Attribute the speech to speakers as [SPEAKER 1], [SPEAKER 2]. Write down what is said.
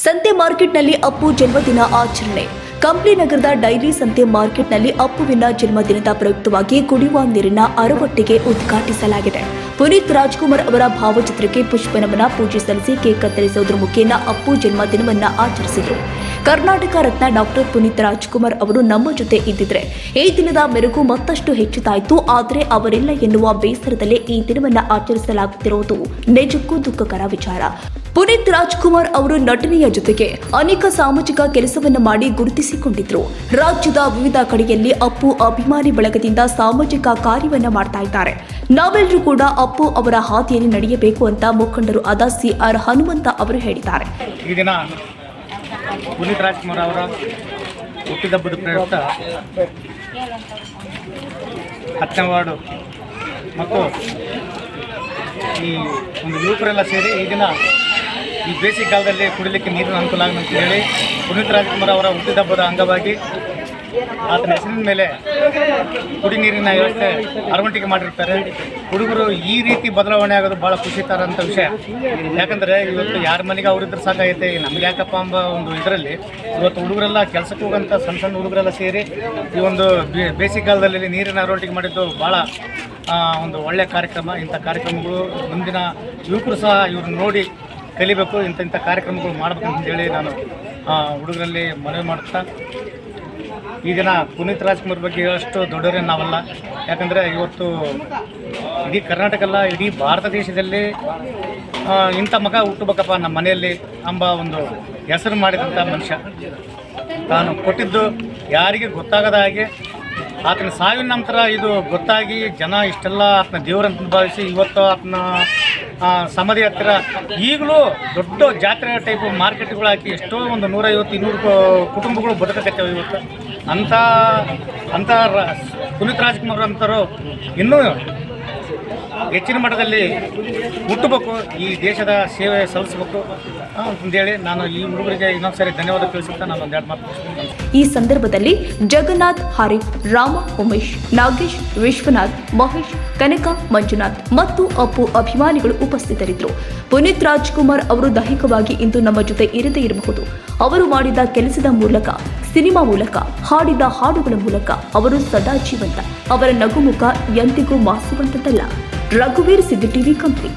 [SPEAKER 1] ಸಂತೆ ಮಾರ್ಕೆಟ್ನಲ್ಲಿ ಅಪ್ಪು ಜನ್ಮದಿನ ಆಚರಣೆ. ಕಂಪ್ಲಿ ನಗರದ ಡೈರಿ ಸಂತೆ ಮಾರ್ಕೆಟ್ನಲ್ಲಿ ಅಪ್ಪುವಿನ ಜನ್ಮದಿನದ ಪ್ರಯುಕ್ತವಾಗಿ ಕುಡಿಯುವ ನೀರಿನ ಅರವಟ್ಟಿಗೆ ಉದ್ಘಾಟಿಸಲಾಗಿದೆ. ಪುನೀತ್ ರಾಜ್ಕುಮಾರ್ ಅವರ ಭಾವಚಿತ್ರಕ್ಕೆ ಪುಷ್ಪನಮನ ಪೂಜೆ ಸಲ್ಲಿಸಿ ಕೇಕ್ ಕತ್ತರಿಸುವುದರ ಮುಖೇನ ಅಪ್ಪು ಜನ್ಮದಿನವನ್ನು ಆಚರಿಸಿದರು. ಕರ್ನಾಟಕ ರತ್ನ ಡಾಕ್ಟರ್ ಪುನೀತ್ ರಾಜ್ಕುಮಾರ್ ಅವರು ನಮ್ಮ ಜೊತೆ ಇದ್ದಿದ್ರೆ ಈ ದಿನದ ಮೆರುಗು ಮತ್ತಷ್ಟು ಹೆಚ್ಚುತ್ತಾಯಿತು. ಆದರೆ ಅವರಿಲ್ಲ ಎನ್ನುವ ಬೇಸರದಲ್ಲೇ ಈ ದಿನವನ್ನು ಆಚರಿಸಲಾಗುತ್ತಿರುವುದು ನಿಜಕ್ಕೂ ದುಃಖಕರ ವಿಚಾರ. ಪುನೀತ್ ರಾಜ್ಕುಮಾರ್ ಅವರು ನಟನೆಯ ಜೊತೆಗೆ ಅನೇಕ ಸಾಮಾಜಿಕ ಕೆಲಸವನ್ನು ಮಾಡಿ ಗುರುತಿಸಿಕೊಂಡಿದ್ರು. ರಾಜ್ಯದ ವಿವಿಧ ಕಡೆಯಲ್ಲಿ ಅಪ್ಪು ಅಭಿಮಾನಿ ಬಳಗದಿಂದ ಸಾಮಾಜಿಕ ಕಾರ್ಯವನ್ನು ಮಾಡ್ತಾ ಇದ್ದಾರೆ. ನಾವೆಲ್ಲರೂ ಕೂಡ ಅಪ್ಪು ಅವರ ಹಾದಿಯಲ್ಲಿ ನಡೆಯಬೇಕು ಅಂತ ಮುಖಂಡರು ಆದ ಸಿಆರ್ ಹನುಮಂತ ಅವರು ಹೇಳಿದ್ದಾರೆ.
[SPEAKER 2] ಈ ದಿನ ಪುನೀತ್ ರಾಜ್ಕುಮಾರ್ ಅವರ ಹುಟ್ಟಿದಬ್ಬದ ಪ್ರಯುಕ್ತ 10ನೇ ವಾರ್ಡು ಮತ್ತು ಈ ಒಂದು ಯುವಕರೆಲ್ಲ ಸೇರಿ ಈ ದಿನ ಈ ಬೇಸಿಗೆ ಕಾಲದಲ್ಲಿ ಕುಡಿಲಿಕ್ಕೆ ನೀರಿನ ಅನುಕೂಲ ಆಗಲಿ ಅಂತ ಹೇಳಿ ಪುನೀತ್ ರಾಜ್ಕುಮಾರ್ ಅವರ ಹುಟ್ಟಿದಬ್ಬದ ಅಂಗವಾಗಿ ಆತನ ಹೆಸರಿನ ಮೇಲೆ ಕುಡಿ ನೀರಿನ ವ್ಯವಸ್ಥೆ ಅರವಟ್ಟಿಗೆ ಮಾಡಿರ್ತಾರೆ. ಹುಡುಗರು ಈ ರೀತಿ ಬದಲಾವಣೆ ಆಗೋದು ಭಾಳ ಖುಷಿ ತರೋಂಥ ವಿಷಯ. ಯಾಕಂದರೆ ಇವತ್ತು ಯಾರ ಮನೆಗೆ ಅವರಿದ್ರೆ ಸಾಕಾಗೈತೆ, ನಮ್ಗೆ ಯಾಕಪ್ಪ ಎಂಬ ಒಂದು ಇದರಲ್ಲಿ ಇವತ್ತು ಹುಡುಗರೆಲ್ಲ ಕೆಲಸಕ್ಕೆ ಹೋಗೋಂಥ ಸಣ್ಣ ಸಣ್ಣ ಹುಡುಗರೆಲ್ಲ ಸೇರಿ ಈ ಒಂದು ಬೇಸಿಗೆ ಕಾಲದಲ್ಲಿ ನೀರಿನ ಅರವಟ್ಟಿಗೆ ಮಾಡಿದ್ದು ಭಾಳ ಒಂದು ಒಳ್ಳೆಯ ಕಾರ್ಯಕ್ರಮ. ಇಂಥ ಕಾರ್ಯಕ್ರಮಗಳು ಮುಂದಿನ ಯುವಕರು ಸಹ ಇವ್ರನ್ನ ನೋಡಿ ಕಲಿಬೇಕು, ಇಂಥ ಕಾರ್ಯಕ್ರಮಗಳು ಮಾಡಬೇಕಂತೇಳಿ ನಾನು ಹುಡುಗರಲ್ಲಿ ಮನವಿ ಮಾಡ್ತಾ, ಈ ದಿನ ಪುನೀತ್ ರಾಜ್ಕುಮಾರ್ ಬಗ್ಗೆ ಅಷ್ಟು ದೊಡ್ಡವರೇನು ನಾವಲ್ಲ. ಯಾಕಂದರೆ ಇವತ್ತು ಇಡೀ ಕರ್ನಾಟಕ ಅಲ್ಲ, ಇಡೀ ಭಾರತ ದೇಶದಲ್ಲಿ ಇಂಥ ಮಗ ಹುಟ್ಟಬೇಕಪ್ಪ ನಮ್ಮ ಮನೆಯಲ್ಲಿ ಎಂಬ ಒಂದು ಹೆಸರು ಮಾಡಿದಂಥ ಮನುಷ್ಯ. ತಾನು ಕೊಟ್ಟಿದ್ದು ಯಾರಿಗೆ ಗೊತ್ತಾಗದ ಹಾಗೆ ಆತನ ಸಾವಿನ ನಂತರ ಇದು ಗೊತ್ತಾಗಿ ಜನ ಇಷ್ಟೆಲ್ಲ ಆತನ ದೇವರಂತ ಭಾವಿಸಿ ಇವತ್ತು ಆತನ ಸಮಾಧಿ ಹತ್ತಿರ ಈಗಲೂ ದೊಡ್ಡ ಜಾತ್ರೆ ಟೈಪ್ ಮಾರ್ಕೆಟ್ಗಳು ಹಾಕಿ ಎಷ್ಟೋ ಒಂದು 150-200 ಕುಟುಂಬಗಳು ಬದುಕಕತ್ತೇವೆ ಇವತ್ತು. ಅಂಥ ಪುನೀತ್ ರಾಜ್ಕುಮಾರ್ ಅಂತರು ಇನ್ನೂ ಹೆಚ್ಚಿನ ಮಟ್ಟದಲ್ಲಿ ಹುಟ್ಟಬೇಕು, ಈ ದೇಶದ ಸೇವೆ ಸಲ್ಲಿಸಬೇಕು ಅಂತಂದೇಳಿ ನಾನು ಈ ಹುಡುಗರಿಗೆ ಇನ್ನೊಂದ್ಸರಿ ಧನ್ಯವಾದ ತಿಳಿಸುತ್ತಾ ನಾನು ಒಂದೆರಡು ಮಾತು.
[SPEAKER 1] ಈ ಸಂದರ್ಭದಲ್ಲಿ ಜಗನ್ನಾಥ್, ಹರೀಫ್, ರಾಮ, ಉಮೇಶ್, ನಾಗೇಶ್, ವಿಶ್ವನಾಥ್, ಮಹೇಶ್, ಕನಕ, ಮಂಜುನಾಥ್ ಮತ್ತು ಅಪ್ಪು ಅಭಿಮಾನಿಗಳು ಉಪಸ್ಥಿತರಿದ್ದರು. ಪುನೀತ್ ರಾಜ್ಕುಮಾರ್ ಅವರು ದೈಹಿಕವಾಗಿ ಇಂದು ನಮ್ಮ ಜೊತೆ ಇರದೇ ಇರಬಹುದು. ಅವರು ಮಾಡಿದ ಕೆಲಸದ ಮೂಲಕ, ಸಿನಿಮಾ ಮೂಲಕ, ಹಾಡಿದ ಹಾಡುಗಳ ಮೂಲಕ ಅವರು ಸದಾ ಜೀವಂತ. ಅವರ ನಗುಮುಖ ಎಂದಿಗೂ ಮಾಸುವಂತದ್ದಲ್ಲ. ರಘುವೀರ್ ಸಿದ್ದಿ ಟಿವಿ ಕಂಪ್ಲಿ.